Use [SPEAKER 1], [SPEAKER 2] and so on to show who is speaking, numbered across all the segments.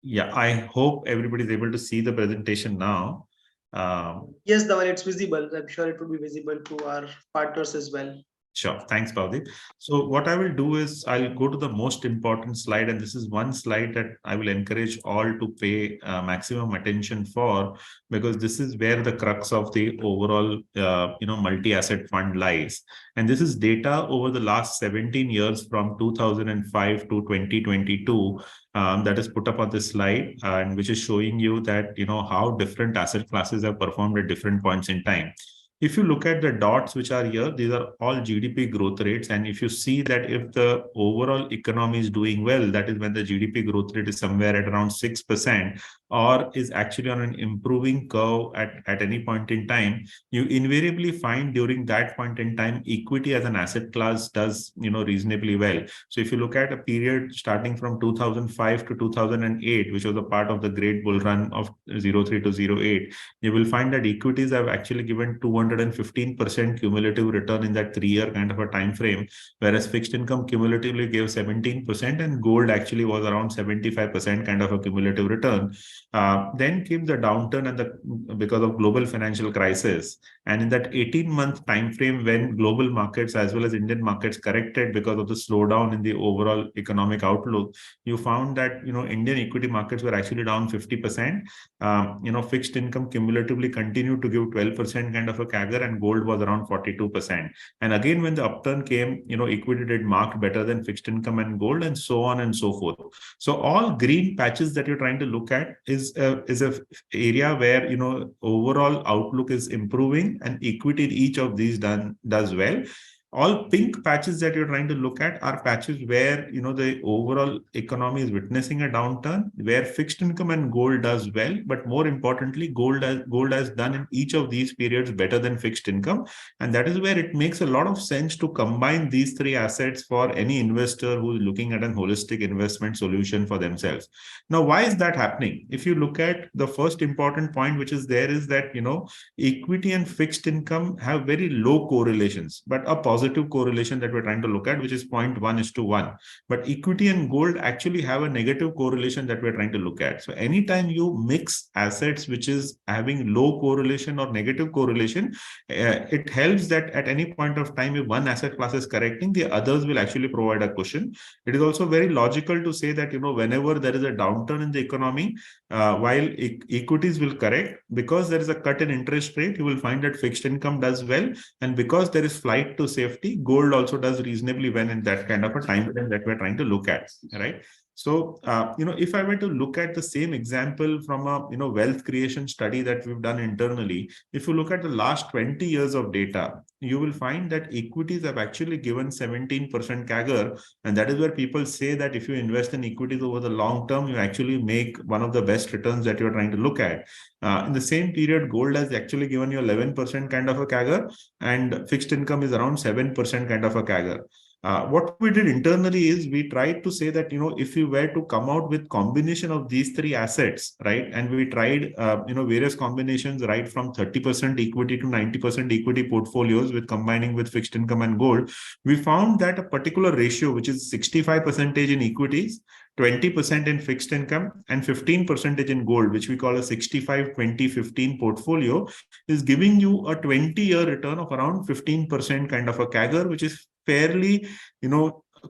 [SPEAKER 1] Yeah, I hope everybody is able to see the presentation now.
[SPEAKER 2] Yes, Dhaval, it's visible. I'm sure it will be visible to our partners as well.
[SPEAKER 1] Sure. Thanks, Bhavdeep. So what I will do is I'll go to the most important slide, and this is one slide that I will encourage all to pay maximum attention for, because this is where the crux of the overall, multi-asset fund lies. And this is data over the last 17 years from 2005 to 2022. That is put up on this slide, and which is showing you that, how different asset classes have performed at different points in time. If you look at the dots which are here, these are all GDP growth rates. And if you see that if the overall economy is doing well, that is when the GDP growth rate is somewhere at around 6% or is actually on an improving curve at any point in time, you invariably find during that point in time, equity as an asset class does, reasonably well. So if you look at a period starting from 2005 to 2008, which was a part of the great bull run of 03 to 08, you will find that equities have actually given 215% cumulative return in that 3-year kind of a time frame, whereas fixed income cumulatively gave 17% and gold actually was around 75% kind of a cumulative return. Then came the downturn because of global financial crisis, and in that 18-month time frame when global markets as well as Indian markets corrected because of the slowdown in the overall economic outlook, you found that Indian equity markets were actually down 50%. Fixed income cumulatively continued to give 12% kind of a CAGR, and gold was around 42%. And again, when the upturn came, equity did marked better than fixed income and gold, and so on and so forth. So all green patches that you're trying to look at is a area where overall outlook is improving, and equity in each of these does well. All pink patches that you're trying to look at are patches where the overall economy is witnessing a downturn, where fixed income and gold does well, but more importantly, gold has done in each of these periods better than fixed income. And that is where it makes a lot of sense to combine these three assets for any investor who is looking at an holistic investment solution for themselves. Now, why is that happening? If you look at the first important point which is there, is that equity and fixed income have very low correlations, but a positive correlation that we're trying to look at, which is 0.1:1. But equity and gold actually have a negative correlation that we're trying to look at. So anytime you mix assets which is having low correlation or negative correlation, it helps that at any point of time, if one asset class is correcting, the others will actually provide a cushion. It is also very logical to say that whenever there is a downturn in the economy, while equities will correct, because there is a cut in interest rate, you will find that fixed income does well, and because there is flight to safety, gold also does reasonably well in that kind of a time frame that we're trying to look at, right? So, if I were to look at the same example from a wealth creation study that we've done internally, if you look at the last 20 years of data, you will find that equities have actually given 17% CAGR, and that is where people say that if you invest in equities over the long term, you actually make one of the best returns that you're trying to look at. In the same period, gold has actually given you 11% kind of a CAGR, and fixed income is around 7% kind of a CAGR. What we did internally is we tried to say that, if we were to come out with combination of these three assets, right, and we tried, various combinations, right, from 30% equity to 90% equity portfolios with combining with fixed income and gold, we found that a particular ratio, which is 65% in equities, 20% in fixed income, and 15% in gold, which we call a 65-20-15 portfolio, is giving you a 20-year return of around 15% kind of a CAGR, which is fairly,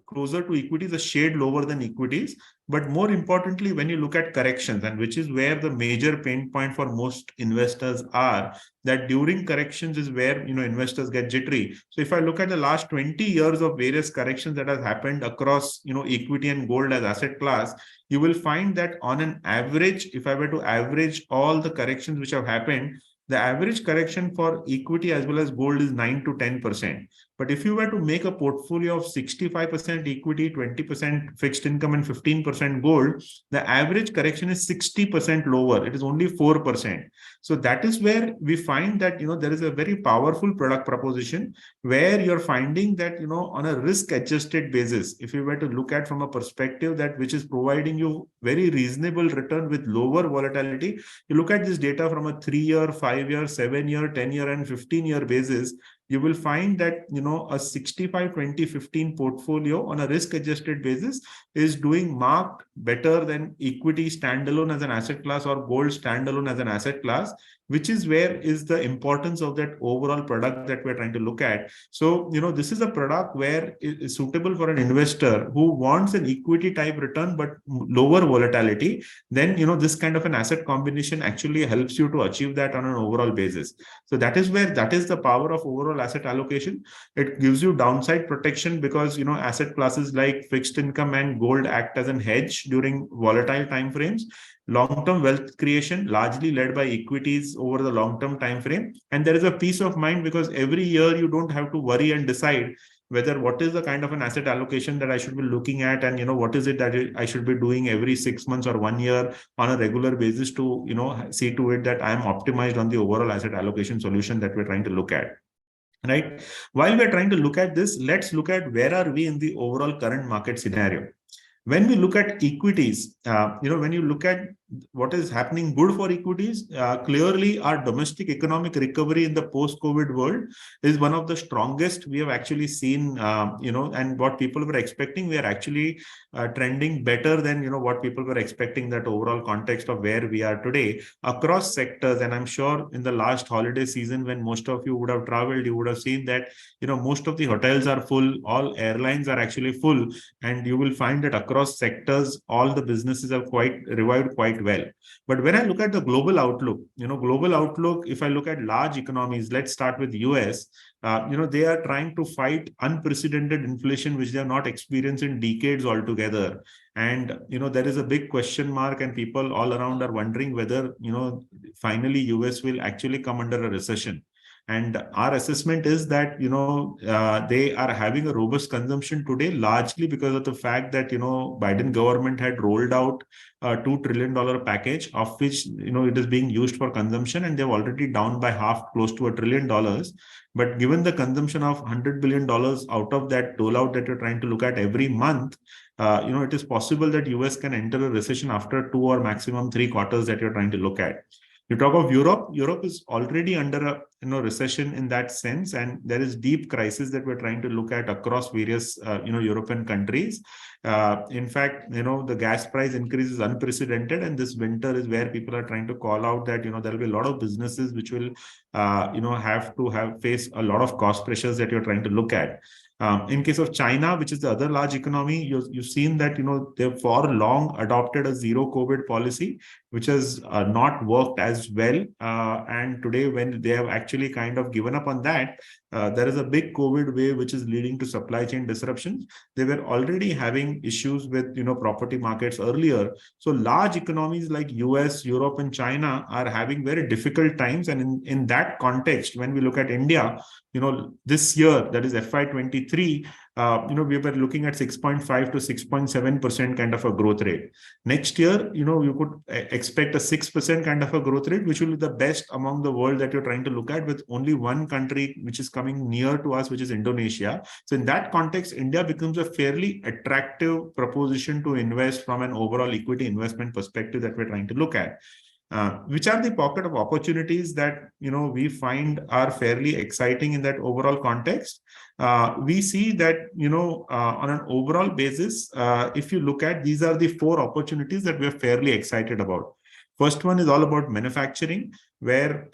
[SPEAKER 1] closer to equities, a shade lower than equities. But more importantly, when you look at corrections, and which is where the major pain point for most investors are, that during corrections is where investors get jittery. So if I look at the last 20 years of various corrections that has happened across equity and gold as asset class, you will find that on an average, if I were to average all the corrections which have happened, the average correction for equity as well as gold is 9 to 10%. But if you were to make a portfolio of 65% equity, 20% fixed income, and 15% gold, the average correction is 60% lower. It is only 4%. So that is where we find that there is a very powerful product proposition where you're finding that on a risk-adjusted basis, if you were to look at from a perspective that which is providing you very reasonable return with lower volatility, you look at this data from a 3-year, 5-year, 7-year, 10-year, and 15-year basis, you will find that, a 65-20-15 portfolio on a risk adjusted basis is doing marked better than equity standalone as an asset class or gold standalone as an asset class, which is where is the importance of that overall product that we're trying to look at. So, this is a product where it is suitable for an investor who wants an equity type return, but lower volatility. Then, this kind of an asset combination actually helps you to achieve that on an overall basis. So that is the power of overall asset allocation. It gives you downside protection because, asset classes like fixed income and gold act as an hedge during volatile time frames. Long-term wealth creation largely led by equities over the long-term time frame, and there is a peace of mind because every year you don't have to worry and decide whether what is the kind of an asset allocation that I should be looking at, and what is it that I should be doing every 6 months or 1 year on a regular basis to see to it that I am optimized on the overall asset allocation solution that we're trying to look at. Right. While we're trying to look at this, let's look at where are we in the overall current market scenario. When we look at equities, when you look at what is happening good for equities, clearly our domestic economic recovery in the post-COVID world is one of the strongest we have actually seen, and what people were expecting, we are actually trending better than, what people were expecting, that overall context of where we are today across sectors. And I'm sure in the last holiday season, when most of you would have traveled, you would have seen that, most of the hotels are full, all airlines are actually full, and you will find that across sectors, all the businesses have revived quite well. But when I look at the global outlook, if I look at large economies, let's start with US, they are trying to fight unprecedented inflation, which they have not experienced in decades altogether. And, there is a big question mark, and people all around are wondering whether, finally US will actually come under a recession. And our assessment is that, they are having a robust consumption today, largely because of the fact that, Biden government had rolled out a $2 trillion package, of which, it is being used for consumption, and they're already down by half, close to $1 trillion. But given the consumption of $100 billion out of that rollout that you're trying to look at every month, it is possible that US can enter a recession after 2 or maximum 3 quarters that you're trying to look at. You talk of Europe. Europe is already under a recession in that sense, and there is deep crisis that we're trying to look at across various European countries. In fact, the gas price increase is unprecedented, and this winter is where people are trying to call out that there will be a lot of businesses which will have to face a lot of cost pressures that you're trying to look at. In case of China, which is the other large economy, you've seen that they've for long adopted a zero COVID policy, which has not worked as well. And today, when they have actually kind of given up on that, there is a big COVID wave which is leading to supply chain disruptions. They were already having issues with property markets earlier. So large economies like US, Europe, and China are having very difficult times. And in that context, when we look at India, this year, that is FY23, we were looking at 6.5 to 6.7% kind of a growth rate. Next year, you could expect a 6% kind of a growth rate, which will be the best among the world that you're trying to look at, with only one country which is coming near to us, which is Indonesia. So in that context, India becomes a fairly attractive proposition to invest from an overall equity investment perspective that we're trying to look at. Which are the pocket of opportunities that we find are fairly exciting in that overall context? We see that on an overall basis, if you look at, these are the 4 opportunities that we're fairly excited about. First one is all about manufacturing, where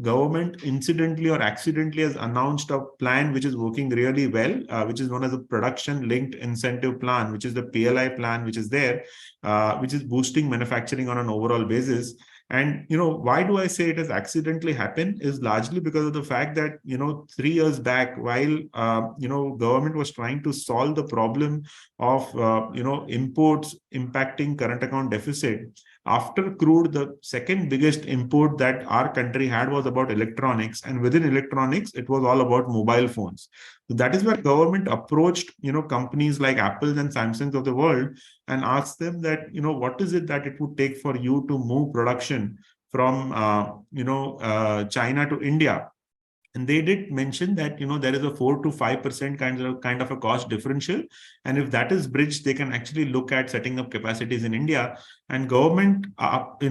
[SPEAKER 1] government incidentally or accidentally has announced a plan which is working really well, which is known as a production linked incentive plan, which is the PLI plan, which is there, which is boosting manufacturing on an overall basis. And why do I say it has accidentally happened is largely because of the fact that 3 years back, while government was trying to solve the problem of imports impacting current account deficit. After crude, the second biggest import that our country had was about electronics, and within electronics, it was all about mobile phones. So that is where government approached companies like Apple and Samsung of the world and asked them that what is it that it would take for you to move production from China to India. And they did mention that there is a 4 to 5% kind of a cost differential, and if that is bridged, they can actually look at setting up capacities in India. And government,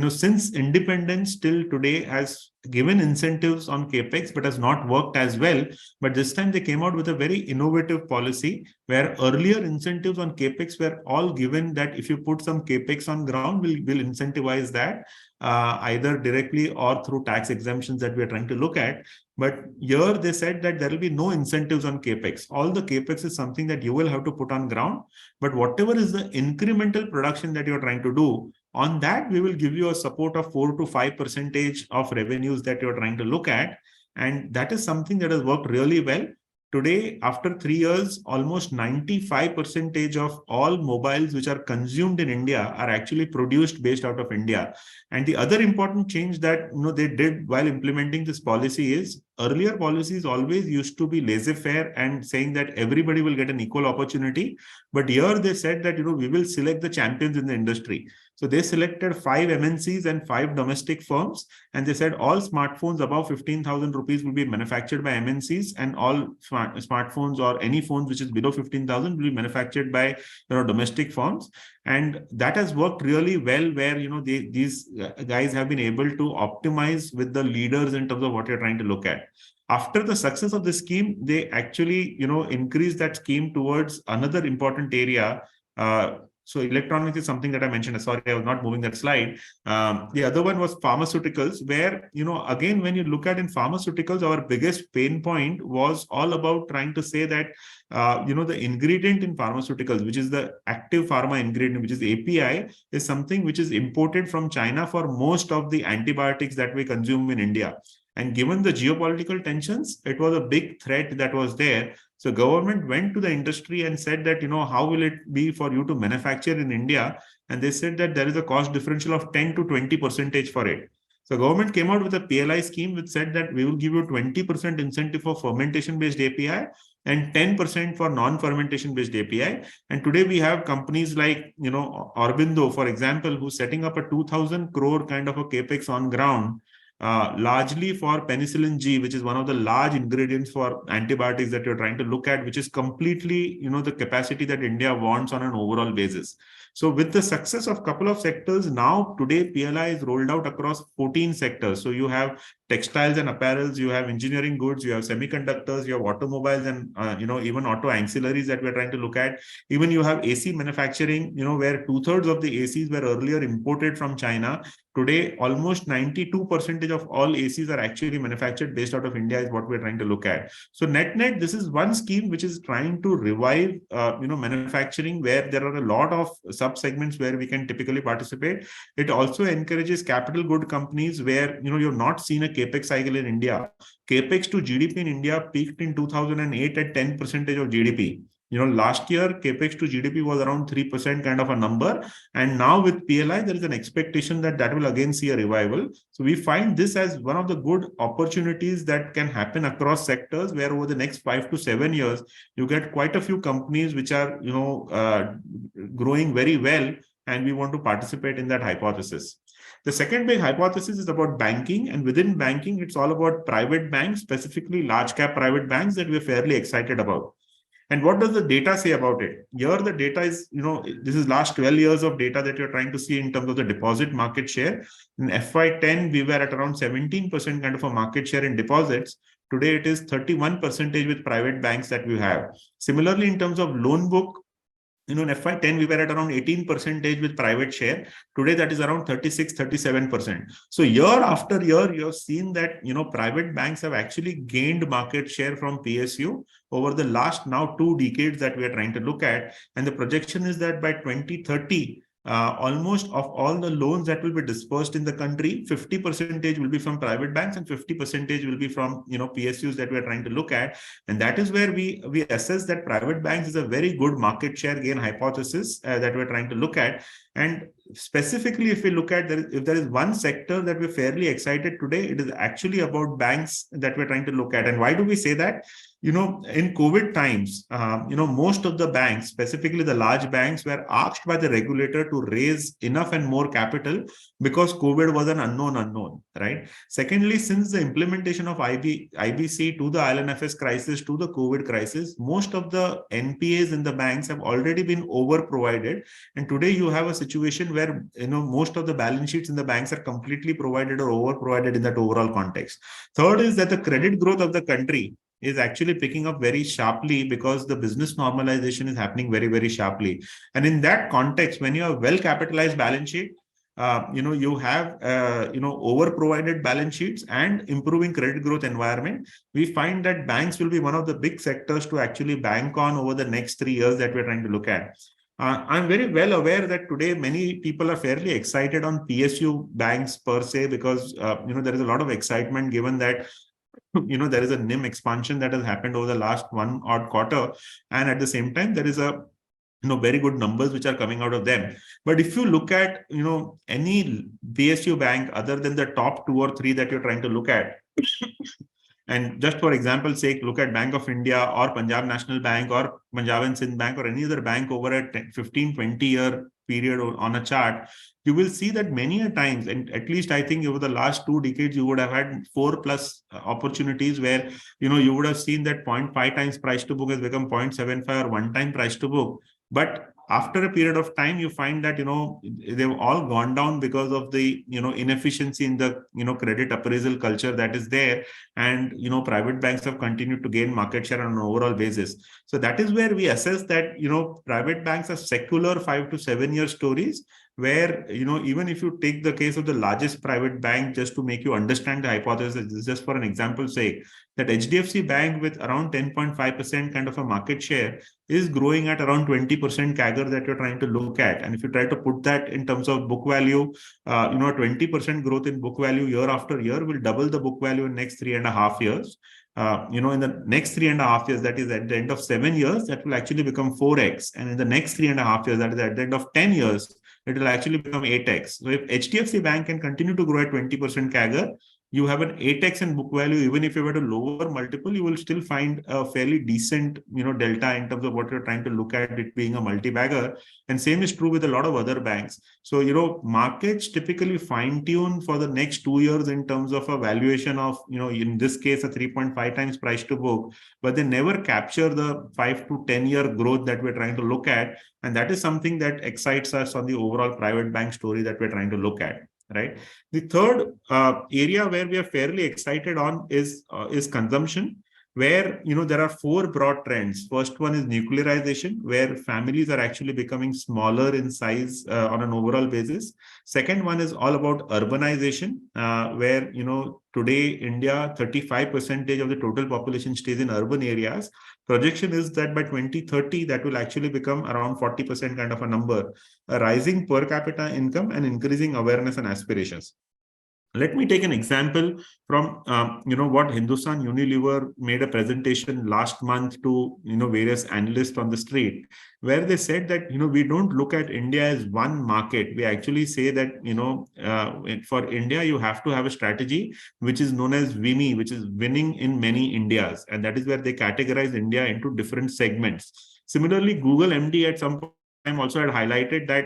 [SPEAKER 1] since independence till today, has given incentives on capex but has not worked as well. But this time they came out with a very innovative policy where earlier incentives on capex were all given that if you put some capex on ground, we'll incentivize that either directly or through tax exemptions that we are trying to look at. But here they said that there will be no incentives on capex. All the capex is something that you will have to put on ground. But whatever is the incremental production that you're trying to do, on that, we will give you a support of 4 to 5% of revenues that you're trying to look at. And that is something that has worked really well. Today, after 3 years, almost 95% of all mobiles which are consumed in India are actually produced based out of India. And the other important change that they did while implementing this policy is earlier policies always used to be laissez-faire and saying that everybody will get an equal opportunity. But here they said that we will select the champions in the industry. So they selected 5 MNCs and 5 domestic firms, and they said all smartphones above 15,000 rupees will be manufactured by MNCs, and all smartphones or any phones which is below 15,000 will be manufactured by domestic firms. And that has worked really well, where these guys have been able to optimize with the leaders in terms of what you're trying to look at. After the success of the scheme, they actually increased that scheme towards another important area. So electronics is something that I mentioned. Sorry, I was not moving that slide. The other one was pharmaceuticals, where, again, when you look at in pharmaceuticals, our biggest pain point was all about trying to say that, the ingredient in pharmaceuticals, which is the active pharma ingredient, which is API, is something which is imported from China for most of the antibiotics that we consume in India. And given the geopolitical tensions, it was a big threat that was there. So government went to the industry and said that, how will it be for you to manufacture in India? And they said that there is a cost differential of 10 to 20% for it. So government came out with a PLI scheme which said that we will give you 20% incentive for fermentation-based API and 10% for non-fermentation-based API. And today we have companies like, Aurobindo, for example, who's setting up a 2,000 crore kind of a capex on ground, largely for penicillin G, which is one of the large ingredients for antibiotics that you're trying to look at, which is completely, the capacity that India wants on an overall basis. So with the success of a couple of sectors, now today PLI is rolled out across 14 sectors. So you have textiles and apparels, you have engineering goods, you have semiconductors, you have automobiles, and even auto ancillaries that we're trying to look at. Even you have AC manufacturing, where 2/3 of the ACs were earlier imported from China. Today, almost 92% of all ACs are actually manufactured based out of India, is what we're trying to look at. So net, this is one scheme which is trying to revive, manufacturing, where there are a lot of sub-segments where we can typically participate. It also encourages capital good companies where, you've not seen a capex cycle in India. Capex to GDP in India peaked in 2008 at 10% of GDP. Last year, capex to GDP was around 3% kind of a number. And now with PLI, there is an expectation that will again see a revival. So we find this as one of the good opportunities that can happen across sectors, where over the next 5 to 7 years, you get quite a few companies which are, growing very well. And we want to participate in that hypothesis. The second big hypothesis is about banking. And within banking, it's all about private banks, specifically large cap private banks, that we're fairly excited about. And what does the data say about it? Here, the data is, this is last 12 years of data that you're trying to see in terms of the deposit market share. In FY10, we were at around 17% kind of a market share in deposits. Today, it is 31% with private banks that we have. Similarly, in terms of loan book, in FY10, we were at around 18% with private share. Today, that is around 36-37%. So year after year, you have seen that, private banks have actually gained market share from PSU over the last now 2 decades that we are trying to look at. And the projection is that by 2030, almost of all the loans that will be dispersed in the country, 50% will be from private banks and 50% will be from PSUs that we are trying to look at. And that is where we assess that private banks is a very good market share gain hypothesis that we're trying to look at. And specifically, if we look at if there is one sector that we're fairly excited today, it is actually about banks that we're trying to look at. And why do we say that? In COVID times, most of the banks, specifically the large banks, were asked by the regulator to raise enough and more capital because COVID was an unknown, right? Secondly, since the implementation of IBC to the IL&FS crisis to the COVID crisis, most of the NPAs in the banks have already been over-provided. And today you have a situation where where most of the balance sheets in the banks are completely provided or over provided in that overall context. Third is that the credit growth of the country is actually picking up very sharply because the business normalization is happening very, very sharply. And in that context, when you have well capitalized balance sheet, you have over provided balance sheets and improving credit growth environment, we find that banks will be one of the big sectors to actually bank on over the next 3 years that we're trying to look at. I'm very well aware that today many people are fairly excited on PSU banks per se, because there is a lot of excitement given that there is a NIM expansion that has happened over the last one odd quarter, and at the same time there is a very good numbers which are coming out of them. But if you look at any PSU bank other than the top 2 or 3 that you're trying to look at, and just for example's sake, look at Bank of India or Punjab National Bank or Punjab and Sindh Bank or any other bank over a 15-20-year period on a chart, you will see that many a times, and at least I think over the last 2 decades, you would have had 4+ opportunities where you would have seen that 0.5 times price to book has become 0.75 or 1 time price to book. But after a period of time, you find that they've all gone down because of the inefficiency in the credit appraisal culture that is there, and private banks have continued to gain market share on an overall basis. So that is where we assess that private banks are secular 5 to 7 year stories, where even if you take the case of the largest private bank, just to make you understand the hypothesis, just for an example's sake, that HDFC Bank with around 10.5% kind of a market share is growing at around 20% CAGR that you're trying to look at. And if you try to put that in terms of book value, 20% growth in book value year after year will double the book value in next 3.5 years. In the next 3.5 years, that is at the end of 7 years, that will actually become 4x. And in the next 3.5 years, that is at the end of 10 years, it will actually become 8x. So if HDFC Bank can continue to grow at 20% CAGR, you have an 8x in book value. Even if you were to lower multiple, you will still find a fairly decent, delta in terms of what you're trying to look at it being a multi-bagger. And same is true with a lot of other banks. So, markets typically fine tune for the next 2 years in terms of a valuation of, in this case, a 3.5 times price to book, but they never capture the 5 to 10 year growth that we're trying to look at. And that is something that excites us on the overall private bank story that we're trying to look at. Right. The third area where we are fairly excited on is consumption, where there are 4 broad trends. First one is nuclearization, where families are actually becoming smaller in size on an overall basis. Second one is all about urbanization, where today India 35% of the total population stays in urban areas. Projection is that by 2030 that will actually become around 40% kind of a number. A rising per capita income and increasing awareness and aspirations. Let me take an example from, what Hindustan Unilever made a presentation last month to, various analysts on the street, where they said that, we don't look at India as one market. We actually say that, for India, you have to have a strategy which is known as WIMI, which is winning in many Indias. And that is where they categorize India into different segments. Similarly, Google MD at some time also had highlighted that,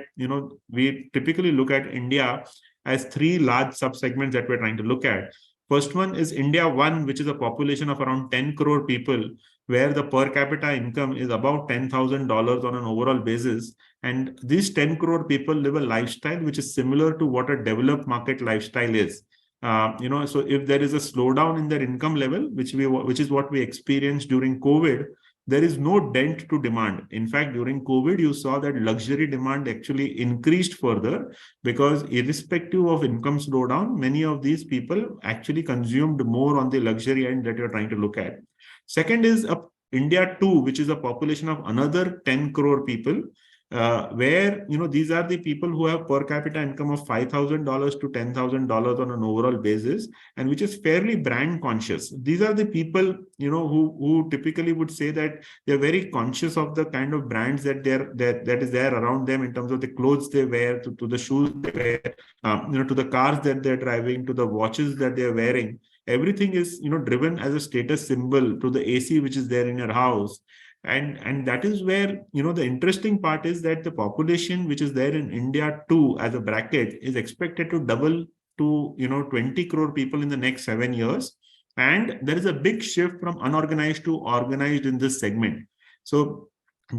[SPEAKER 1] we typically look at India as 3 large subsegments that we're trying to look at. First one is India 1, which is a population of around 10 crore people, where the per capita income is about $10,000 on an overall basis. And these 10 crore people live a lifestyle which is similar to what a developed market lifestyle is. So if there is a slowdown in their income level, which is what we experienced during COVID, there is no dent to demand. In fact, during COVID, you saw that luxury demand actually increased further, because irrespective of income slowdown, many of these people actually consumed more on the luxury end that you're trying to look at. Second is India 2, which is a population of another 10 crore people, where these are the people who have per capita income of $5,000 to $10,000 on an overall basis, and which is fairly brand conscious. These are the people who typically would say that they're very conscious of the kind of brands that is there around them, in terms of the clothes they wear, to the shoes they wear, to the cars that they're driving, to the watches that they're wearing. Everything is driven as a status symbol, to the AC which is there in your house. And that is where, the interesting part is that the population which is there in India 2 as a bracket is expected to double to, 20 crore people in the next 7 years. And there is a big shift from unorganized to organized in this segment. So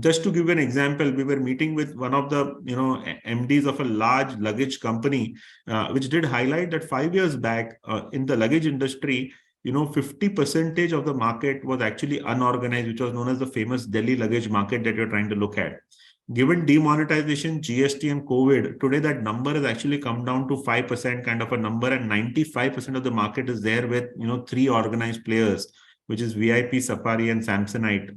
[SPEAKER 1] Just to give an example, we were meeting with one of the MDs of a large luggage company, which did highlight that 5 years back in the luggage industry, 50% of the market was actually unorganized, which was known as the famous Delhi luggage market that you're trying to look at. Given demonetization, GST, and COVID, today that number has actually come down to 5% kind of a number, and 95% of the market is there with three organized players, which is VIP, Safari, and Samsonite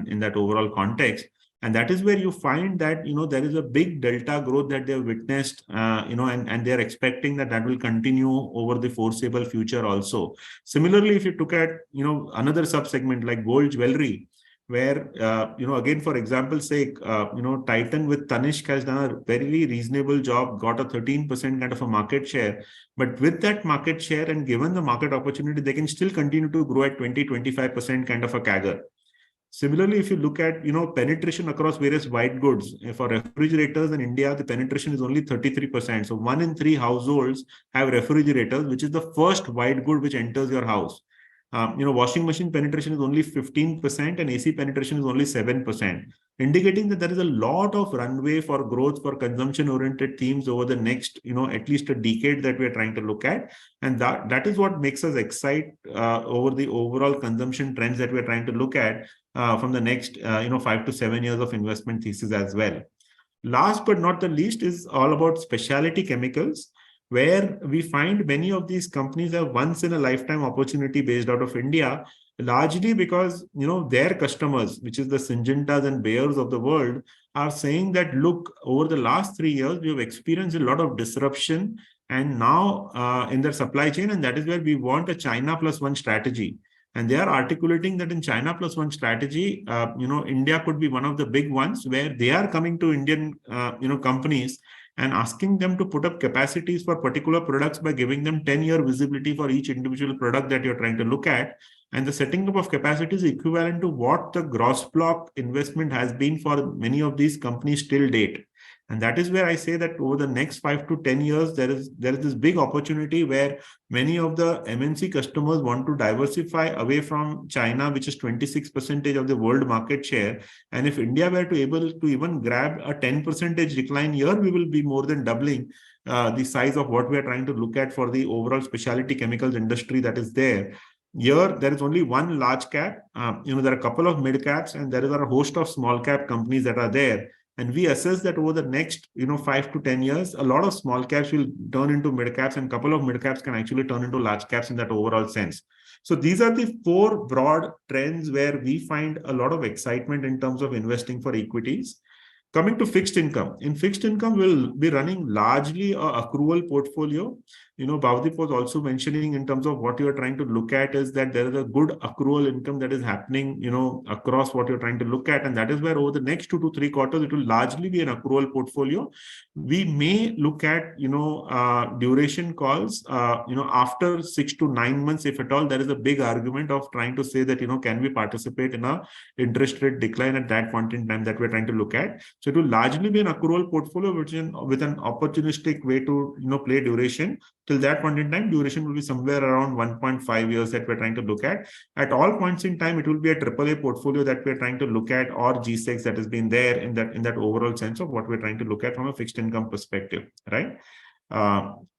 [SPEAKER 1] in that overall context. And that is where you find that there is a big delta growth that they have witnessed, and they're expecting that that will continue over the foreseeable future also. Similarly, if you look at another subsegment like gold jewelry, where again, for example's sake, Titan with Tanishq has done a very reasonable job, got a 13% kind of a market share. But with that market share and given the market opportunity, they can still continue to grow at 20-25% kind of a CAGR. Similarly, if you look at penetration across various white goods, for refrigerators in India, the penetration is only 33%. So 1 in 3 households have refrigerators, which is the first white good which enters your house. Washing machine penetration is only 15% and AC penetration is only 7%, indicating that there is a lot of runway for growth for consumption-oriented themes over the next, at least a decade that we are trying to look at. And that is what makes us excited over the overall consumption trends that we're trying to look at from the next, 5 to 7 years of investment thesis as well. Last but not the least is all about specialty chemicals, where we find many of these companies have once in a lifetime opportunity based out of India, largely because their customers, which is the Syngentas and Bayers of the world, are saying that, look, over the last 3 years, we have experienced a lot of disruption and now in their supply chain, and that is where we want a China plus one strategy. And they are articulating that in China plus one strategy, India could be one of the big ones, where they are coming to Indian, companies and asking them to put up capacities for particular products by giving them 10-year visibility for each individual product that you're trying to look at. And the setting up of capacity is equivalent to what the gross block investment has been for many of these companies till date. And that is where I say that over the next 5 to 10 years, there is this big opportunity where many of the MNC customers want to diversify away from China, which is 26% of the world market share. And if India were to able to even grab a 10% decline year, we will be more than doubling the size of what we are trying to look at for the overall specialty chemicals industry that is there. Here, there is only one large cap. There are a couple of mid caps, and there is a host of small cap companies that are there. And we assess that over the next, 5 to 10 years, a lot of small caps will turn into mid caps, and a couple of mid caps can actually turn into large caps in that overall sense. So these are the 4 broad trends where we find a lot of excitement in terms of investing for equities. Coming to fixed income. In fixed income, we'll be running largely a accrual portfolio. Bhavdeep was also mentioning in terms of what you're trying to look at is that there is a good accrual income that is happening, across what you're trying to look at. And that is where over the next 2 to 3 quarters, it will largely be an accrual portfolio. We may look at, duration calls, after 6 to 9 months, if at all, there is a big argument of trying to say that, can we participate in a interest rate decline at that point in time that we're trying to look at. So it will largely be an accrual portfolio, which is with an opportunistic way to, play duration. Till that point in time, duration will be somewhere around 1.5 years that we're trying to look at. At all points in time, it will be a AAA portfolio that we're trying to look at, or G6 that has been there in that overall sense of what we're trying to look at from a fixed income perspective, right?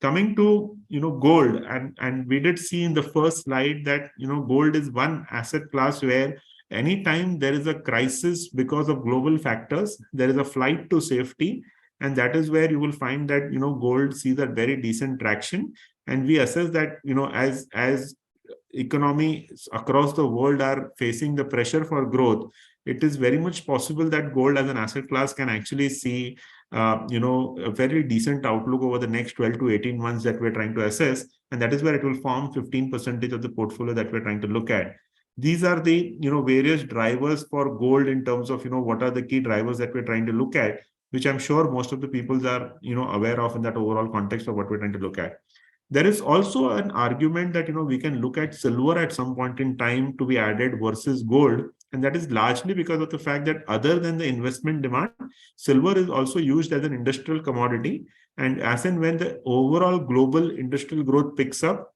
[SPEAKER 1] Coming to gold, and we did see in the first slide that gold is one asset class where anytime there is a crisis because of global factors, there is a flight to safety. And that is where you will find that, gold sees a very decent traction. And we assess that, as economies across the world are facing the pressure for growth, it is very much possible that gold as an asset class can actually see, a very decent outlook over the next 12 to 18 months that we're trying to assess. And that is where it will form 15% of the portfolio that we're trying to look at. These are the, various drivers for gold in terms of, what are the key drivers that we're trying to look at, which I'm sure most of the people are, aware of in that overall context of what we're trying to look at. There is also an argument that, we can look at silver at some point in time to be added versus gold. And that is largely because of the fact that other than the investment demand, silver is also used as an industrial commodity. And as and when the overall global industrial growth picks up,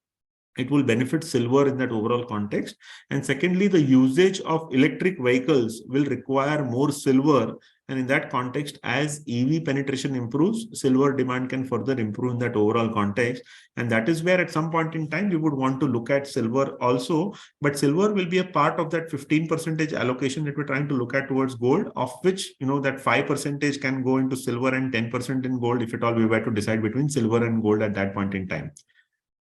[SPEAKER 1] it will benefit silver in that overall context. And secondly, the usage of electric vehicles will require more silver. And in that context, as EV penetration improves, silver demand can further improve in that overall context. And that is where at some point in time, we would want to look at silver also. But silver will be a part of that 15% allocation that we're trying to look at towards gold, of which, that 5% can go into silver and 10% in gold, if at all we were to decide between silver and gold at that point in time.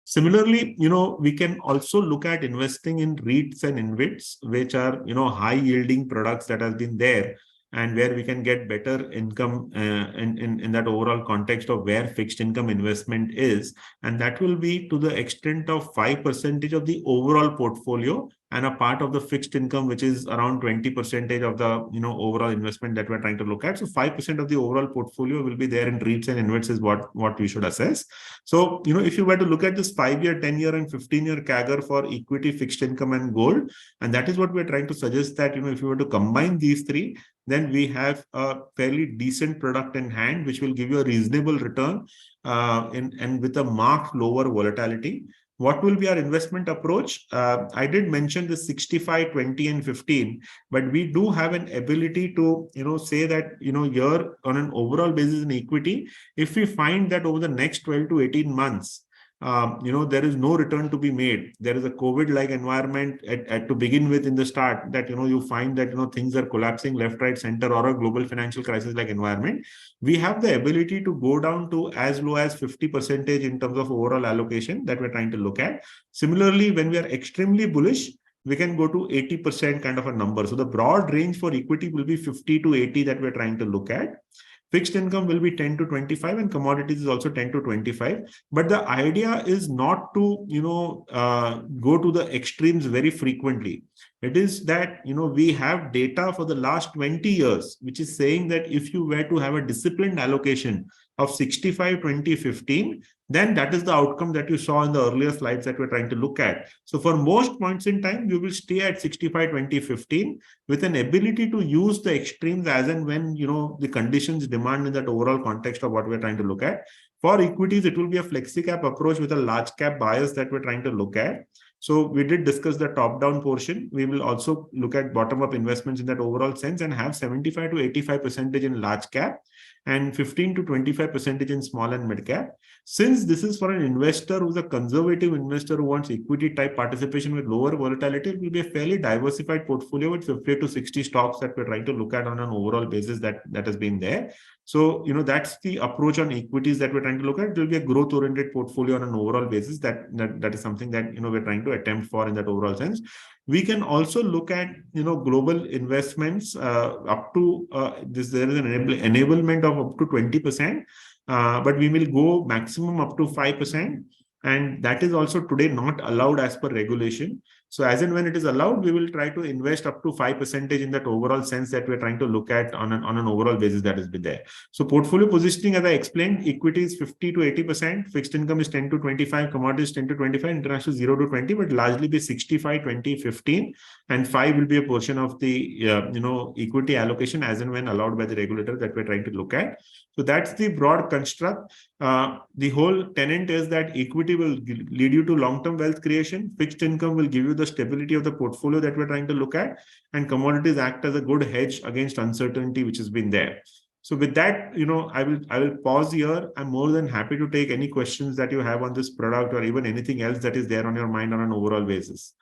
[SPEAKER 1] Similarly, we can also look at investing in REITs and InvITs, which are, high yielding products that have been there and where we can get better income in that overall context of where fixed income investment is. And that will be to the extent of 5% of the overall portfolio and a part of the fixed income, which is around 20% of the, overall investment that we're trying to look at. So 5% of the overall portfolio will be there in REITs and InvITs is what we should assess. So, if you were to look at this 5-year, 10-year and 15-year CAGR for equity, fixed income and gold, and that is what we're trying to suggest that, if you were to combine these three, then we have a fairly decent product in hand, which will give you a reasonable return and with a marked lower volatility. What will be our investment approach? I did mention the 65, 20 and 15, but we do have an ability to, say that, here on an overall basis in equity, if we find that over the next 12 to 18 months, there is no return to be made. There is a COVID-like environment to begin with in the start that, you find that, things are collapsing left, right, center, or a global financial crisis-like environment. We have the ability to go down to as low as 50% in terms of overall allocation that we're trying to look at. Similarly, when we are extremely bullish, we can go to 80% kind of a number. So the broad range for equity will be 50 to 80 that we're trying to look at. Fixed income will be 10 to 25 and commodities is also 10 to 25. But the idea is not to, go to the extremes very frequently. It is that, we have data for the last 20 years, which is saying that if you were to have a disciplined allocation of 65, 20, 15, then that is the outcome that you saw in the earlier slides that we're trying to look at. So for most points in time, you will stay at 65, 20, 15 with an ability to use the extremes as and when, the conditions demand in that overall context of what we're trying to look at. For equities, it will be a flexi cap approach with a large cap bias that we're trying to look at. So we did discuss the top-down portion. We will also look at bottom-up investments in that overall sense and have 75 to 85% in large cap and 15 to 25% in small and mid cap. Since this is for an investor who's a conservative investor who wants equity type participation with lower volatility, it will be a fairly diversified portfolio with 50 to 60 stocks that we're trying to look at on an overall basis that has been there. So, that's the approach on equities that we're trying to look at. It will be a growth oriented portfolio on an overall basis. That is something that, we're trying to attempt for in that overall sense. We can also look at, global investments up to this. There is an enablement of up to 20%, but we will go maximum up to 5%. And that is also today not allowed as per regulation. So as and when it is allowed, we will try to invest up to 5% in that overall sense that we're trying to look at on an overall basis that has been there. So portfolio positioning, as I explained, equity is 50 to 80%, fixed income is 10 to 25, commodities 10 to 25, international 0 to 20, but largely be 65, 20, 15, and 5 will be a portion of the equity allocation as and when allowed by the regulator that we're trying to look at. So that's the broad construct. The whole tenet is that equity will lead you to long-term wealth creation. Fixed income will give you the stability of the portfolio that we're trying to look at, and commodities act as a good hedge against uncertainty, which has been there. So with that, I will pause here. I'm more than happy to take any questions that you have on this product or even anything else that is there on your mind on an overall basis.